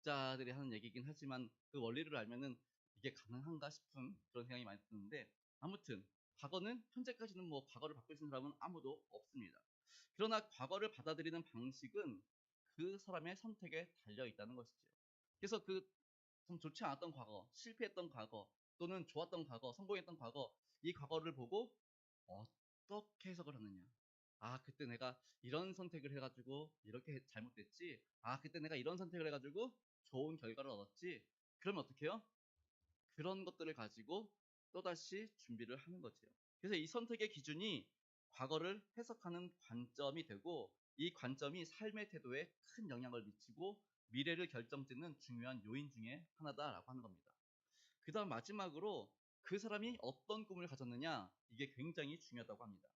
과학자들이 하는 얘기긴 하지만 그 원리를 알면은 이게 가능한가 싶은 그런 생각이 많이 드는데, 아무튼 과거는, 현재까지는 뭐 과거를 바꿀 수 있는 사람은 아무도 없습니다. 그러나 과거를 받아들이는 방식은 그 사람의 선택에 달려 있다는 것이죠. 그래서 그 좀 좋지 않았던 과거, 실패했던 과거, 또는 좋았던 과거, 성공했던 과거, 이 과거를 보고 어떻게 해석을 하느냐. 아, 그때 내가 이런 선택을 해가지고 이렇게 잘못됐지. 아, 그때 내가 이런 선택을 해가지고 좋은 결과를 얻었지. 그러면 어떻게 해요? 그런 것들을 가지고 또다시 준비를 하는 거죠. 그래서 이 선택의 기준이 과거를 해석하는 관점이 되고, 이 관점이 삶의 태도에 큰 영향을 미치고 미래를 결정짓는 중요한 요인 중에 하나다라고 하는 겁니다. 그 다음 마지막으로 그 사람이 어떤 꿈을 가졌느냐, 이게 굉장히 중요하다고 합니다.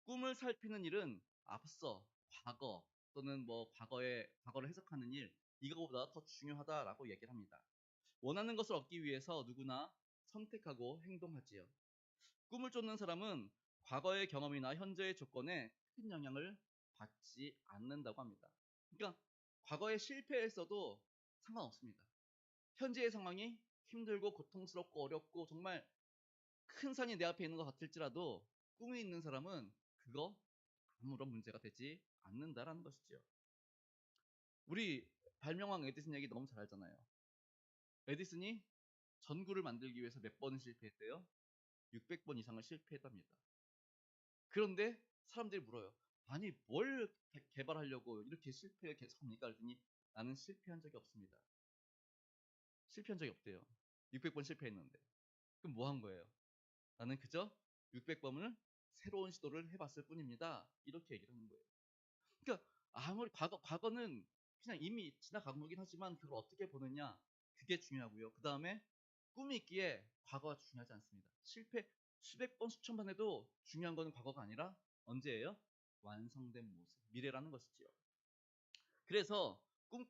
꿈을 살피는 일은 앞서 과거 또는 뭐 과거를 해석하는 일, 이거보다 더 중요하다라고 얘기를 합니다. 원하는 것을 얻기 위해서 누구나 선택하고 행동하지요. 꿈을 쫓는 사람은 과거의 경험이나 현재의 조건에 큰 영향을 받지 않는다고 합니다. 그러니까 과거에 실패했어도 상관없습니다. 현재의 상황이 힘들고 고통스럽고 어렵고 정말 큰 산이 내 앞에 있는 것 같을지라도, 꿈이 있는 사람은 그거 아무런 문제가 되지 않는다라는 것이죠. 우리 발명왕 에디슨 얘기 너무 잘 알잖아요. 에디슨이 전구를 만들기 위해서 몇 번을 실패했대요? 600번 이상을 실패했답니다. 그런데 사람들이 물어요. 아니, 뭘 개발하려고 이렇게 실패를 계속합니까? 그랬더니 나는 실패한 적이 없습니다. 실패한 적이 없대요. 600번 실패했는데. 그럼 뭐 한 거예요? 나는 그저 600번을 새로운 시도를 해봤을 뿐입니다. 이렇게 얘기를 하는 거예요. 그러니까 아무리 과거는 그냥 이미 지나간 거긴 하지만 그걸 어떻게 보느냐, 그게 중요하고요. 그 다음에 꿈이 있기에 과거가 중요하지 않습니다. 실패 수백 번 수천 번 해도 중요한 거는 과거가 아니라 언제예요? 완성된 모습, 미래라는 것이지요. 그래서 꿈이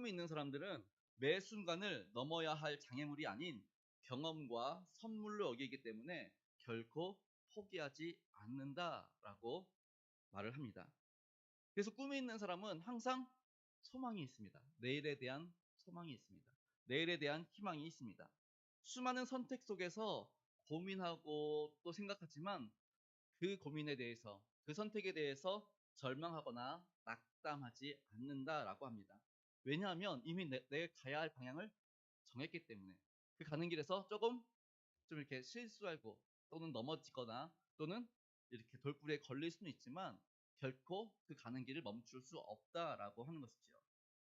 있는 사람들은 매 순간을 넘어야 할 장애물이 아닌 경험과 선물로 여기기 때문에 결코 포기하지 않는다라고 말을 합니다. 그래서 꿈이 있는 사람은 항상 소망이 있습니다. 내일에 대한 소망이 있습니다. 내일에 대한 희망이 있습니다. 수많은 선택 속에서 고민하고 또 생각하지만 그 고민에 대해서, 그 선택에 대해서 절망하거나 낙담하지 않는다라고 합니다. 왜냐하면 이미 내 가야 할 방향을 정했기 때문에. 그 가는 길에서 조금 좀 이렇게 실수하고 또는 넘어지거나 또는 이렇게 돌부리에 걸릴 수는 있지만 결코 그 가는 길을 멈출 수 없다라고 하는 것이죠.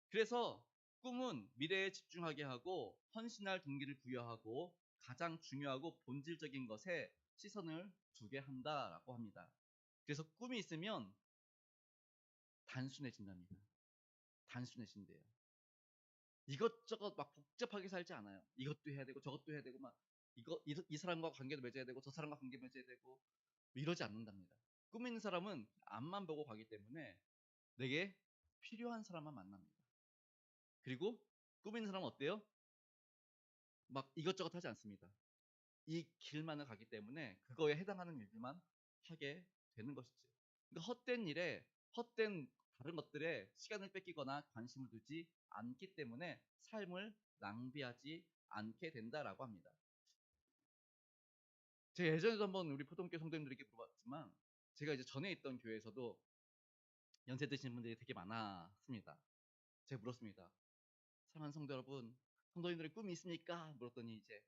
그래서 꿈은 미래에 집중하게 하고 헌신할 동기를 부여하고 가장 중요하고 본질적인 것에 시선을 두게 한다라고 합니다. 그래서 꿈이 있으면 단순해진답니다. 단순해진대요. 이것저것 막 복잡하게 살지 않아요. 이것도 해야 되고 저것도 해야 되고 막 이 사람과 관계도 맺어야 되고 저 사람과 관계 맺어야 되고 이러지 않는답니다. 꿈 있는 사람은 앞만 보고 가기 때문에 내게 필요한 사람만 만납니다. 그리고 꿈 있는 사람은 어때요? 막 이것저것 하지 않습니다. 이 길만을 가기 때문에 그거에 해당하는 일들만 하게 되는 것이죠. 그러니까 헛된 일에, 헛된 다른 것들에 시간을 뺏기거나 관심을 두지 않기 때문에 삶을 낭비하지 않게 된다라고 합니다. 제가 예전에도 한번 우리 포동교 성도님들에게 물어봤지만, 제가 이제 전에 있던 교회에서도 연세 드신 분들이 되게 많았습니다. 제가 물었습니다. 사랑하는 성도 여러분, 성도님들의 꿈이 있습니까? 물었더니 이제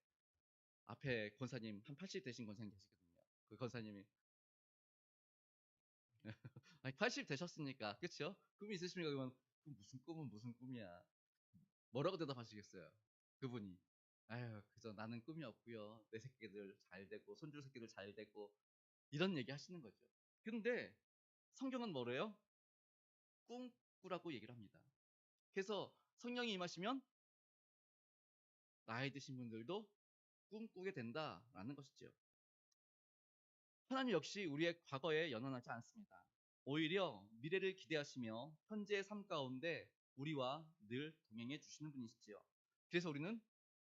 앞에 권사님, 한 80 되신 권사님 계시거든요. 그 권사님이 아니, 80 되셨으니까, 그쵸? 꿈이 있으십니까? 그러면 무슨 꿈은 무슨 꿈이야. 뭐라고 대답하시겠어요? 그분이 아유, 그저 나는 꿈이 없고요. 내 새끼들 잘 되고 손주 새끼들 잘 되고 이런 얘기 하시는 거죠. 근데 성경은 뭐래요? 꿈꾸라고 얘기를 합니다. 그래서 성령이 임하시면 나이 드신 분들도 꿈꾸게 된다라는 것이죠. 하나님 역시 우리의 과거에 연연하지 않습니다. 오히려 미래를 기대하시며 현재의 삶 가운데 우리와 늘 동행해 주시는 분이시지요. 그래서 우리는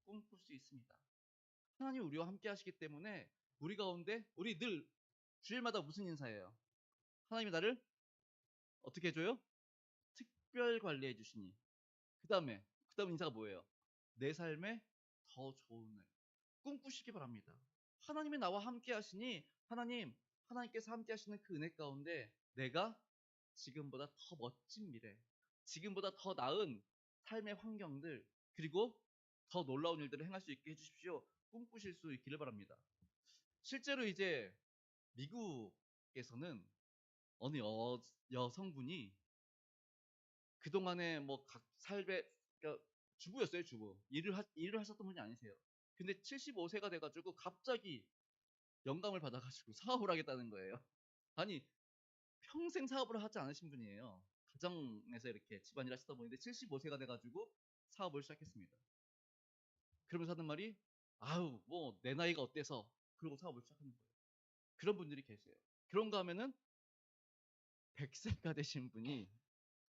꿈꿀 수 있습니다. 하나님 우리와 함께 하시기 때문에 우리 가운데, 우리 늘 주일마다 무슨 인사예요? 하나님이 나를 어떻게 해줘요? 특별 관리해 주시니. 그 다음 인사가 뭐예요? 내 삶에 더 좋은 날 꿈꾸시기 바랍니다. 하나님이 나와 함께 하시니 하나님께서 함께 하시는 그 은혜 가운데 내가 지금보다 더 멋진 미래, 지금보다 더 나은 삶의 환경들, 그리고 더 놀라운 일들을 행할 수 있게 해주십시오. 꿈꾸실 수 있기를 바랍니다. 실제로 이제 미국에서는 어느 여성분이 그동안에 뭐 각 삶의, 그러니까 주부였어요, 주부. 일을 하셨던 분이 아니세요. 근데 75세가 돼가지고 갑자기 영감을 받아가지고 사업을 하겠다는 거예요. 아니, 평생 사업을 하지 않으신 분이에요. 가정에서 이렇게 집안일 하시던 분인데 75세가 돼가지고 사업을 시작했습니다. 그러면서 하는 말이, 아유, 뭐 내 나이가 어때서, 그러고 사업을 시작하는 거예요. 그런 분들이 계세요. 그런가 하면은 100세가 되신 분이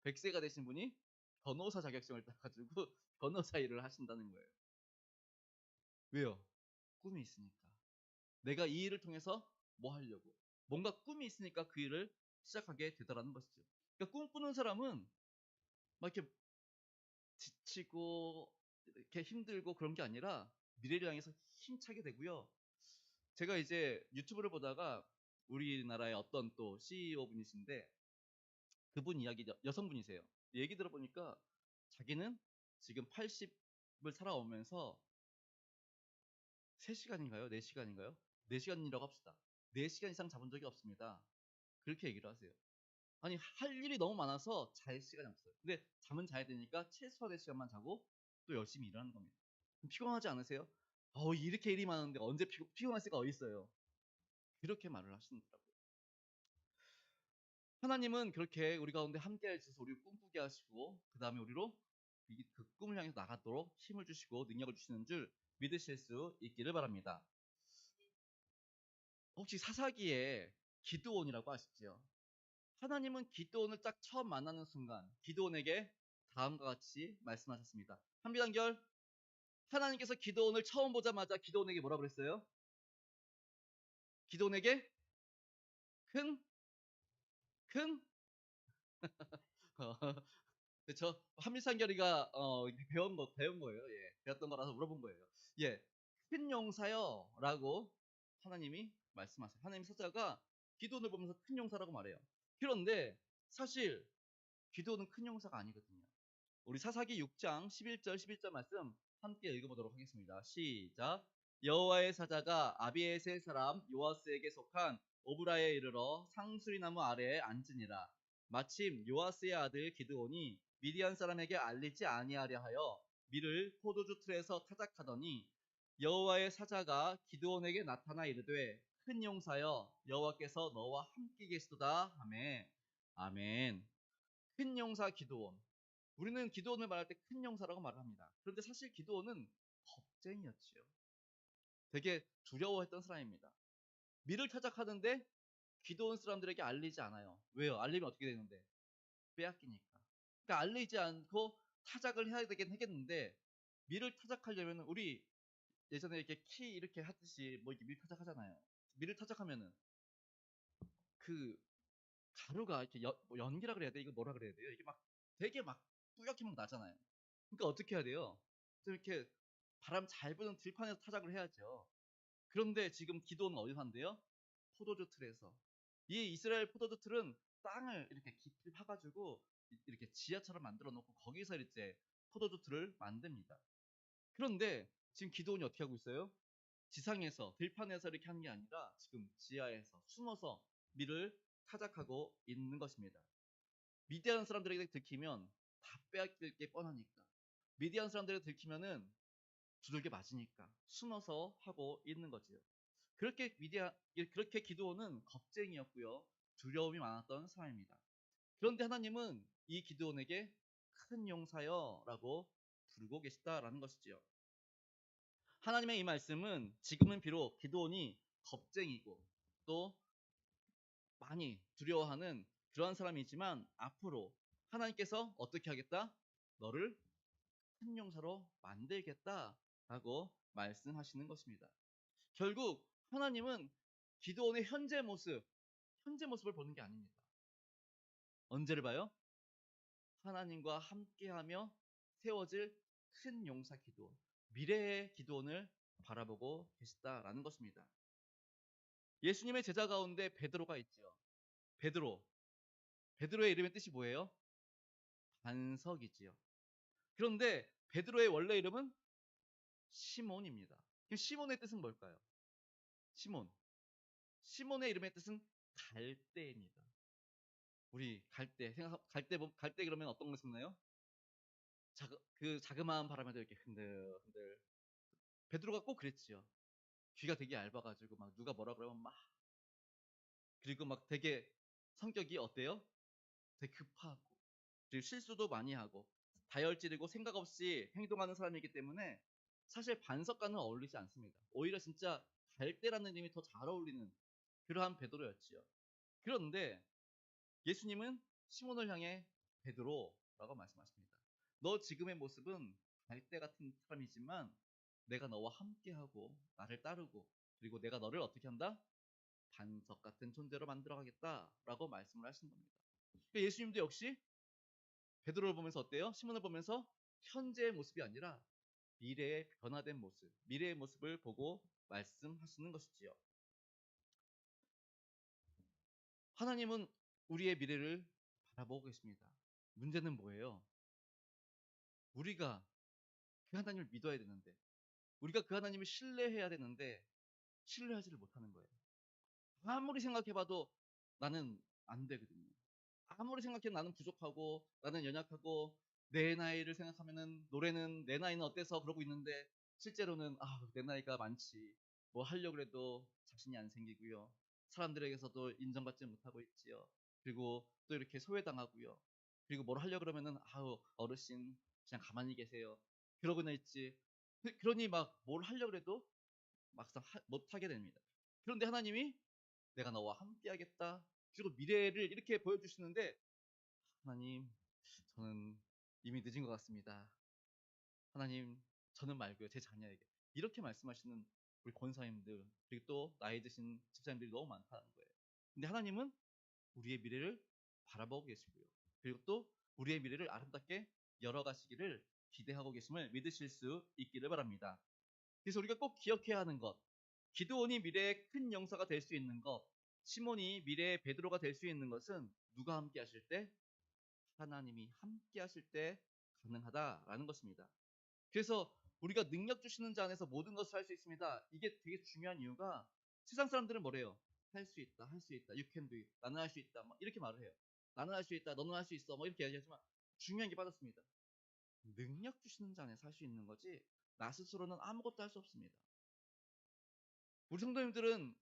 100세가 되신 분이 변호사 자격증을 따가지고 변호사 일을 하신다는 거예요. 왜요? 꿈이 있으니까. 내가 이 일을 통해서 뭐 하려고. 뭔가 꿈이 있으니까 그 일을 시작하게 되더라는 것이죠. 그러니까 꿈꾸는 사람은 막 이렇게 지치고 이렇게 힘들고 그런 게 아니라 미래를 향해서 힘차게 되고요. 제가 이제 유튜브를 보다가 우리나라의 어떤 또 CEO 분이신데 그분 이야기, 여성분이세요. 얘기 들어보니까 자기는 지금 80을 살아오면서 3시간인가요? 4시간인가요? 4시간이라고 합시다. 4시간 이상 잡은 적이 없습니다. 그렇게 얘기를 하세요. 아니, 할 일이 너무 많아서 잘 시간이 없어요. 근데 잠은 자야 되니까 최소한 4시간만 자고 또 열심히 일하는 겁니다. 피곤하지 않으세요? 이렇게 일이 많은데 언제 피곤할 수가 어딨어요. 그렇게 말을 하시더라고요. 하나님은 그렇게 우리 가운데 함께 해주셔서 우리를 꿈꾸게 하시고 그 다음에 우리로 그 꿈을 향해서 나가도록 힘을 주시고 능력을 주시는 줄 믿으실 수 있기를 바랍니다. 혹시 사사기에 기드온이라고 아시죠? 하나님은 기드온을 딱 처음 만나는 순간 기드온에게 다음과 같이 말씀하셨습니다. 한비단결, 하나님께서 기드온을 처음 보자마자 기드온에게 뭐라 그랬어요? 기드온에게 큰, 큰, 그렇죠? 한미산결이가 배운 거예요. 예, 배웠던 거라서 물어본 거예요. 예, 큰 용사요라고 하나님이 말씀하세요. 하나님 사자가 기도원을 보면서 큰 용사라고 말해요. 그런데 사실 기도원은 큰 용사가 아니거든요. 우리 사사기 6장 11절 11절 말씀 함께 읽어보도록 하겠습니다. 시작. 여호와의 사자가 아비에셀 사람 요아스에게 속한 오브라에 이르러 상수리 나무 아래에 앉으니라. 마침 요아스의 아들 기드온이 미디안 사람에게 알리지 아니하려 하여 밀을 포도주 틀에서 타작하더니 여호와의 사자가 기드온에게 나타나 이르되 큰 용사여 여호와께서 너와 함께 계시도다 하매. 아멘. 큰 용사 기드온. 우리는 기드온을 말할 때 큰 용사라고 말을 합니다. 그런데 사실 기드온은 겁쟁이였지요. 되게 두려워했던 사람입니다. 밀을 타작하는데 기드온 사람들에게 알리지 않아요. 왜요? 알리면 어떻게 되는데? 빼앗기니까. 그러니까 알리지 않고 타작을 해야 되긴 하겠는데 밀을 타작하려면 우리 예전에 이렇게 키 이렇게 하듯이 뭐 이렇게 밀 타작하잖아요. 밀을 타작하면은 그 가루가 이렇게 뭐 연기라 그래야 돼? 이거 뭐라 그래야 돼요? 이게 막 되게 막 뿌옇게 막 나잖아요. 그러니까 어떻게 해야 돼요? 좀 이렇게 바람 잘 부는 들판에서 타작을 해야죠. 그런데 지금 기도는 어디서 한대요? 포도주 틀에서. 이 이스라엘 포도주 틀은 땅을 이렇게 깊이 파가지고 이렇게 지하처럼 만들어 놓고 거기서 이제 포도주 틀을 만듭니다. 그런데 지금 기도원이 어떻게 하고 있어요? 지상에서 들판에서 이렇게 하는 게 아니라 지금 지하에서 숨어서 밀을 타작하고 있는 것입니다. 미디안 사람들에게 들키면 다 빼앗길 게 뻔하니까. 미디안 사람들에게 들키면은 두들겨 맞으니까 숨어서 하고 있는 거지요. 그렇게 기드온은 겁쟁이였고요. 두려움이 많았던 사람입니다. 그런데 하나님은 이 기드온에게 큰 용사여라고 부르고 계시다라는 것이지요. 하나님의 이 말씀은 지금은 비록 기드온이 겁쟁이고 또 많이 두려워하는 그러한 사람이지만 앞으로 하나님께서 어떻게 하겠다? 너를 큰 용사로 만들겠다라고 말씀하시는 것입니다. 결국 하나님은 기드온의 현재 모습을 보는 게 아닙니다. 언제를 봐요? 하나님과 함께하며 세워질 큰 용사 기드온, 미래의 기드온을 바라보고 계시다라는 것입니다. 예수님의 제자 가운데 베드로가 있죠. 베드로. 베드로의 이름의 뜻이 뭐예요? 반석이지요. 그런데 베드로의 원래 이름은 시몬입니다. 그럼 시몬의 뜻은 뭘까요? 시몬. 시몬의 이름의 뜻은 갈대입니다. 우리 갈대 갈대 그러면 어떤 걸 썼나요? 그 자그마한 바람에도 이렇게 흔들흔들. 베드로가 꼭 그랬지요. 귀가 되게 얇아가지고 막 누가 뭐라 그러면 막, 그리고 막 되게 성격이 어때요? 되게 급하고, 그리고 실수도 많이 하고 다혈질이고 생각 없이 행동하는 사람이기 때문에 사실 반석과는 어울리지 않습니다. 오히려 진짜 갈대라는 이름이 더 잘 어울리는 그러한 베드로였지요. 그런데 예수님은 시몬을 향해 베드로라고 말씀하십니다. 너 지금의 모습은 갈대 같은 사람이지만 내가 너와 함께하고 나를 따르고, 그리고 내가 너를 어떻게 한다? 반석 같은 존재로 만들어가겠다라고 말씀을 하신 겁니다. 그러니까 예수님도 역시 베드로를 보면서 어때요? 시몬을 보면서 현재의 모습이 아니라 미래의 변화된 모습, 미래의 모습을 보고 말씀하시는 것이지요. 하나님은 우리의 미래를 바라보고 계십니다. 문제는 뭐예요? 우리가 그 하나님을 믿어야 되는데, 우리가 그 하나님을 신뢰해야 되는데 신뢰하지를 못하는 거예요. 아무리 생각해봐도 나는 안 되거든요. 아무리 생각해도 나는 부족하고 나는 연약하고, 내 나이를 생각하면은 노래는 내 나이는 어때서 그러고 있는데 실제로는 내 나이가 많지, 뭐 하려고 해도 자신이 안 생기고요. 사람들에게서도 인정받지 못하고 있지요. 그리고 또 이렇게 소외당하고요. 그리고 뭘 하려고 그러면은 어르신 그냥 가만히 계세요. 그러고나 있지. 그러니 막 뭘 하려고 해도 막상 못하게 됩니다. 그런데 하나님이 내가 너와 함께 하겠다, 그리고 미래를 이렇게 보여주시는데, 하나님, 저는 이미 늦은 것 같습니다. 하나님, 저는 말고요, 제 자녀에게. 이렇게 말씀하시는 우리 권사님들, 그리고 또 나이 드신 집사님들이 너무 많다는 거예요. 근데 하나님은 우리의 미래를 바라보고 계시고요. 그리고 또 우리의 미래를 아름답게 열어가시기를 기대하고 계심을 믿으실 수 있기를 바랍니다. 그래서 우리가 꼭 기억해야 하는 것, 기드온이 미래의 큰 용사가 될 수 있는 것, 시몬이 미래의 베드로가 될 수 있는 것은 누가 함께 하실 때? 하나님이 함께 하실 때 가능하다라는 것입니다. 그래서 우리가 능력 주시는 자 안에서 모든 것을 할 수 있습니다. 이게 되게 중요한 이유가, 세상 사람들은 뭐래요? 할 수 있다, 할 수 있다, you can do it, 나는 할 수 있다, 막 이렇게 말을 해요. 나는 할 수 있다, 너는 할 수 있어, 뭐 이렇게 얘기하지만 중요한 게 빠졌습니다. 능력 주시는 자 안에서 할 수 있는 거지, 나 스스로는 아무것도 할 수 없습니다. 우리 성도님들은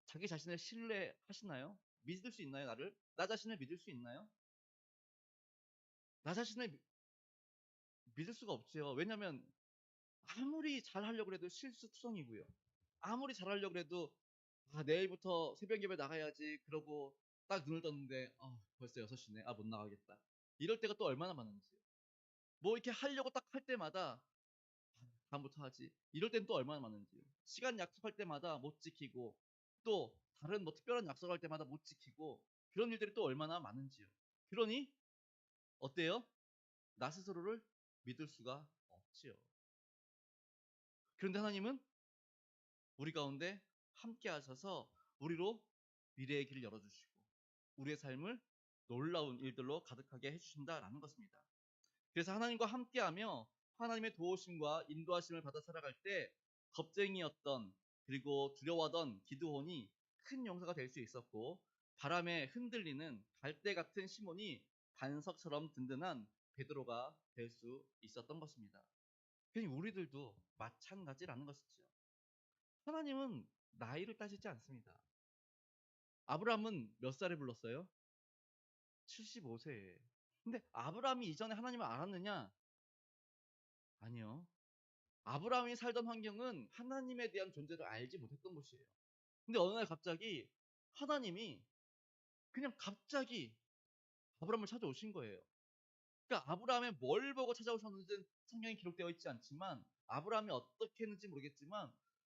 자기 자신을 신뢰하시나요? 믿을 수 있나요? 나 자신을 믿을 수 있나요? 나 자신을 믿을 수가 없죠. 왜냐하면 아무리 잘하려고 해도 실수투성이고요. 아무리 잘하려고 해도 내일부터 새벽 예배 나가야지 그러고 딱 눈을 떴는데 벌써 6시네. 못 나가겠다. 이럴 때가 또 얼마나 많은지요. 뭐 이렇게 하려고 딱 할 때마다 다음부터 하지. 이럴 땐 또 얼마나 많은지요. 시간 약속할 때마다 못 지키고, 또 다른 뭐 특별한 약속할 때마다 못 지키고, 그런 일들이 또 얼마나 많은지요. 그러니 어때요? 나 스스로를 믿을 수가 없지요. 그런데 하나님은 우리 가운데 함께 하셔서 우리로 미래의 길을 열어주시고 우리의 삶을 놀라운 일들로 가득하게 해주신다라는 것입니다. 그래서 하나님과 함께하며 하나님의 도우심과 인도하심을 받아 살아갈 때 겁쟁이였던, 그리고 두려워하던 기드온이 큰 용사가 될 수 있었고, 바람에 흔들리는 갈대 같은 시몬이 반석처럼 든든한 베드로가 될 수 있었던 것입니다. 그러니 우리들도 마찬가지라는 것이죠. 하나님은 나이를 따지지 않습니다. 아브라함은 몇 살에 불렀어요? 75세에. 근데 아브라함이 이전에 하나님을 알았느냐? 아니요. 아브라함이 살던 환경은 하나님에 대한 존재를 알지 못했던 곳이에요. 근데 어느 날 갑자기 하나님이 그냥 갑자기 아브라함을 찾아오신 거예요. 그러니까 아브라함의 뭘 보고 찾아오셨는지는 성경에 기록되어 있지 않지만, 아브라함이 어떻게 했는지 모르겠지만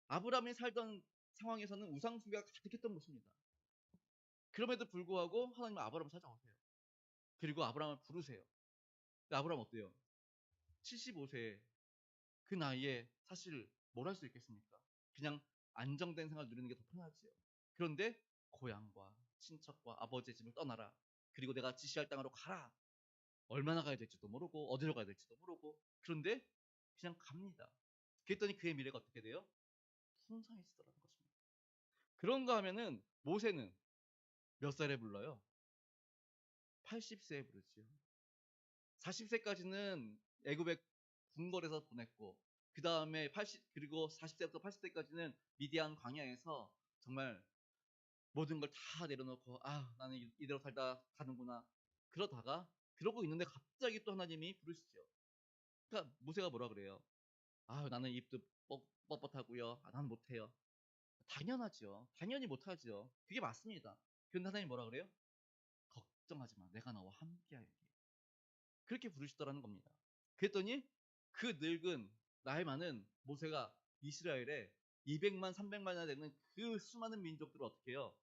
아브라함이 살던 상황에서는 우상숭배가 가득했던 곳입니다. 그럼에도 불구하고 하나님은 아브라함을 찾아오세요. 그리고 아브라함을 부르세요. 근데 아브라함 어때요? 75세 그 나이에 사실 뭘 할 수 있겠습니까? 그냥 안정된 생활 누리는 게 더 편하지요. 그런데 고향과 친척과 아버지의 집을 떠나라. 그리고 내가 지시할 땅으로 가라. 얼마나 가야 될지도 모르고 어디로 가야 될지도 모르고 그런데 그냥 갑니다. 그랬더니 그의 미래가 어떻게 돼요? 풍성해지더라는 것입니다. 그런가 하면은 모세는 몇 살에 불러요? 80세에 부르지요. 40세까지는 애굽의 궁궐에서 보냈고 그 다음에 80 그리고 40세부터 80세까지는 미디안 광야에서 정말 모든 걸 다 내려놓고 아 나는 이대로 살다 가는구나 그러다가 그러고 있는데 갑자기 또 하나님이 부르시죠. 그러니까 모세가 뭐라 그래요? 아 나는 입도 뻣뻣하고요. 아, 나는 못해요. 당연하죠. 당연히 못하죠. 그게 맞습니다. 그런데 하나님 뭐라 그래요? 걱정하지 마. 내가 너와 함께 할게. 그렇게 부르시더라는 겁니다. 그랬더니 그 늙은 나이 많은 모세가 이스라엘에 200만, 300만이나 되는 그 수많은 민족들을 어떻게 해요?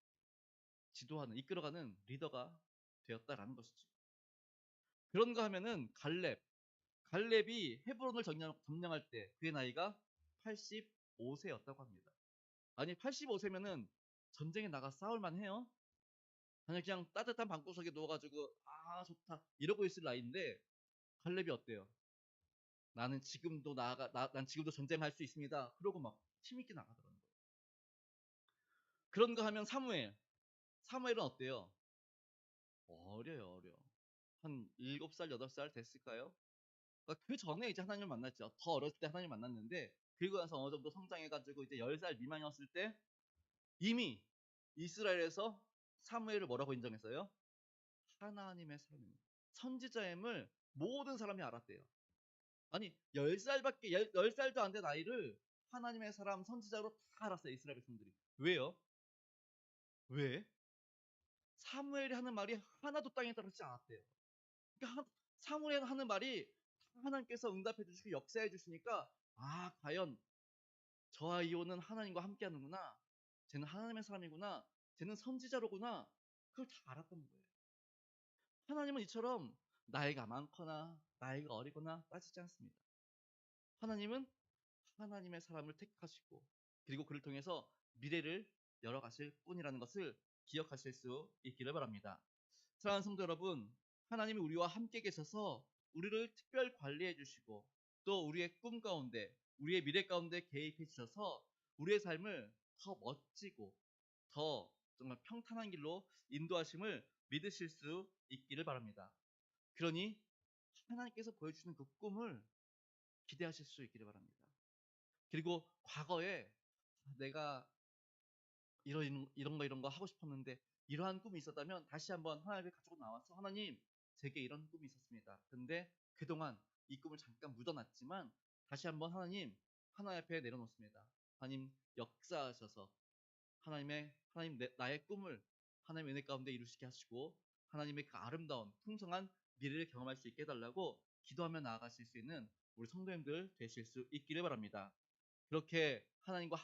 지도하는, 이끌어가는 리더가 되었다라는 것이죠. 그런가 하면은 갈렙이 헤브론을 점령할 때 그의 나이가 85세였다고 합니다. 아니 85세면은 전쟁에 나가 싸울만 해요? 아니 그냥 따뜻한 방구석에 누워가지고 아 좋다 이러고 있을 나이인데 갈렙이 어때요? 나는 지금도 난 지금도 전쟁할 수 있습니다. 그러고 막 힘있게 나가더라는 거예요. 그런가 하면 사무엘은 어때요? 어려요, 어려. 한 7살, 8살 됐을까요? 그러니까 그 전에 이제 하나님을 만났죠. 더 어렸을 때 하나님을 만났는데 그리고 나서 어느 정도 성장해가지고 이제 10살 미만이었을 때 이미 이스라엘에서 사무엘을 뭐라고 인정했어요? 하나님의 사람입니다. 선지자임을 모든 사람이 알았대요. 아니 10살도 안 된 아이를 하나님의 사람 선지자로 다 알았어요. 이스라엘 백성들이. 왜요? 왜? 사무엘이 하는 말이 하나도 땅에 떨어지지 않았대요. 그러니까 사무엘이 하는 말이 하나님께서 응답해 주시고 역사해 주시니까 아 과연 저 아이오는 하나님과 함께 하는구나. 쟤는 하나님의 사람이구나. 쟤는 선지자로구나. 그걸 다 알았던 거예요. 하나님은 이처럼 나이가 많거나 나이가 어리거나 따지지 않습니다. 하나님은 하나님의 사람을 택하시고 그리고 그를 통해서 미래를 열어가실 뿐이라는 것을 기억하실 수 있기를 바랍니다. 사랑하는 성도 여러분, 하나님이 우리와 함께 계셔서 우리를 특별 관리해 주시고 또 우리의 꿈 가운데 우리의 미래 가운데 개입해 주셔서 우리의 삶을 더 멋지고 더 정말 평탄한 길로 인도하심을 믿으실 수 있기를 바랍니다. 그러니 하나님께서 보여주시는 그 꿈을 기대하실 수 있기를 바랍니다. 그리고 과거에 내가 이런 거 하고 싶었는데 이러한 꿈이 있었다면 다시 한번 하나님을 가지고 나와서 하나님 제게 이런 꿈이 있었습니다. 근데 그동안 이 꿈을 잠깐 묻어놨지만 다시 한번 하나님 앞에 내려놓습니다. 하나님 역사하셔서 하나님 나의 꿈을 하나님의 은혜 가운데 이루시게 하시고 하나님의 그 아름다운 풍성한 미래를 경험할 수 있게 해달라고 기도하며 나아가실 수 있는 우리 성도님들 되실 수 있기를 바랍니다. 그렇게 하나님과